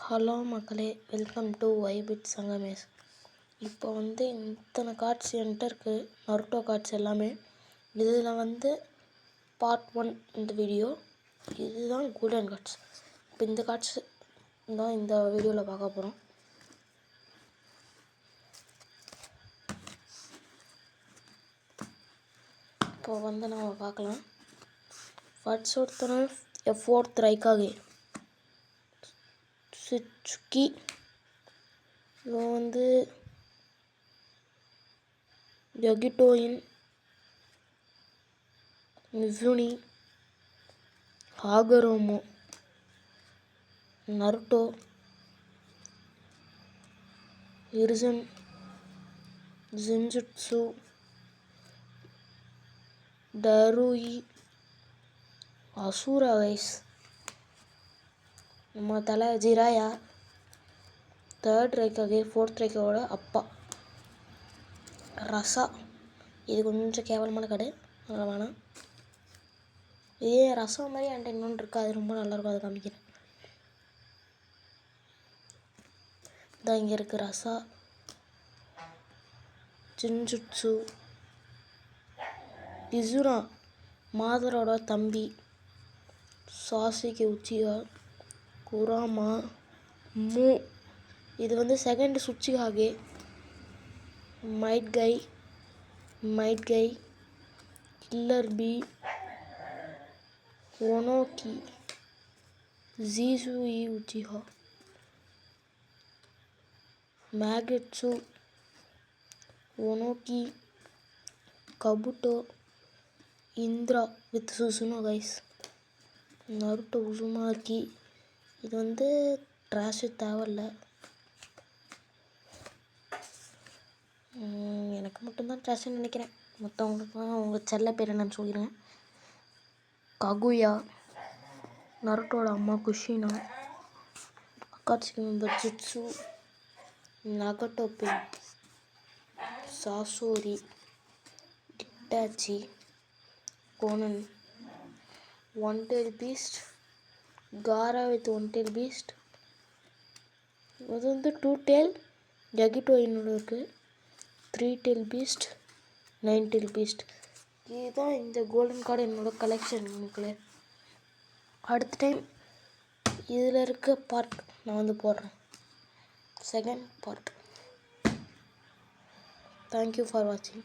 Hello மக்களே, welcome to வைபிட் Sangamesh. இப்போ இத்தனை கார்ட்ஸ் என்கிட்ட இருக்குது, நருட்டோ கார்ட்ஸ் எல்லாமே. இதில் பார்ட் 1 இந்த வீடியோ. இதுதான் கோல்டன் கார்ட்ஸ். இப்போ இந்த கார்ட்ஸ் தான் இந்த வீடியோவில் பார்க்க போகிறோம். இப்போ நம்ம பார்க்கலாம். ஃபர்ஸ்ட் ஒருத்தர் F4 ரைக்காகே சுச்சுக்கி. இவன் யகிட்டோயின், மிசுனி, ஹாகரோமோ, நருட்டோ, இர்சன், ஜின்ஜுட்சு, டருயி, அசுரா கைஸ். நம்ம தலை ஜிராயா, 3rd ரைக்காகே 4th ரைக்காவோட அப்பா. ரசா, இது கொஞ்சம் கேவலமான கடை, அதனால் வேணாம். இதே ரசம் மாதிரி என்கிட்ட இன்னொன்று இருக்குது, அது ரொம்ப நல்லாயிருக்கும், அதை காமிக்கிறேன். இதான் இங்கே இருக்குது ரசா. ஜின்ஜுட்சு, இசுரா மாதரோட தம்பி, சாசுகே உச்சிகா, குராமா, மூ. இது 2nd சுச்சிகாகே. Might guy, killer B, ஒனோகி, ஜீசுயி Uchiha, மேகட்சு, ஒனோகி, கபுட்டோ, Indira with சுசுனோ guys. Naruto Uzumaki. இது ட்ராஷு தேவையில்ல, எனக்கு மட்டும்தான் ட்ராஷுன்னு நினைக்கிறேன். மற்றவங்களுக்குலாம் அவங்க செல்ல பேர் என்னன்னு சொல்லிடுங்க. ககுயா, நருட்டோட அம்மா Kushina, Akatsuki member jutsu, Nagato Pain, Sasori, Itachi, Konan, one tail beast, Gaara with one tail beast. இது 2-டெயில் யகிட்டோயினோட இருக்குது. 3-டெயில் பீஸ்ட், 9-டெயில் பீஸ்ட். இதுதான் இந்த கோல்டன் கார்டு என்னோட கலெக்ஷன் மக்களே. அடுத்த டைம் இதில் இருக்க பார்ட் நான் போடுறேன், 2nd பார்ட். தேங்க்யூ ஃபார் வாட்சிங்.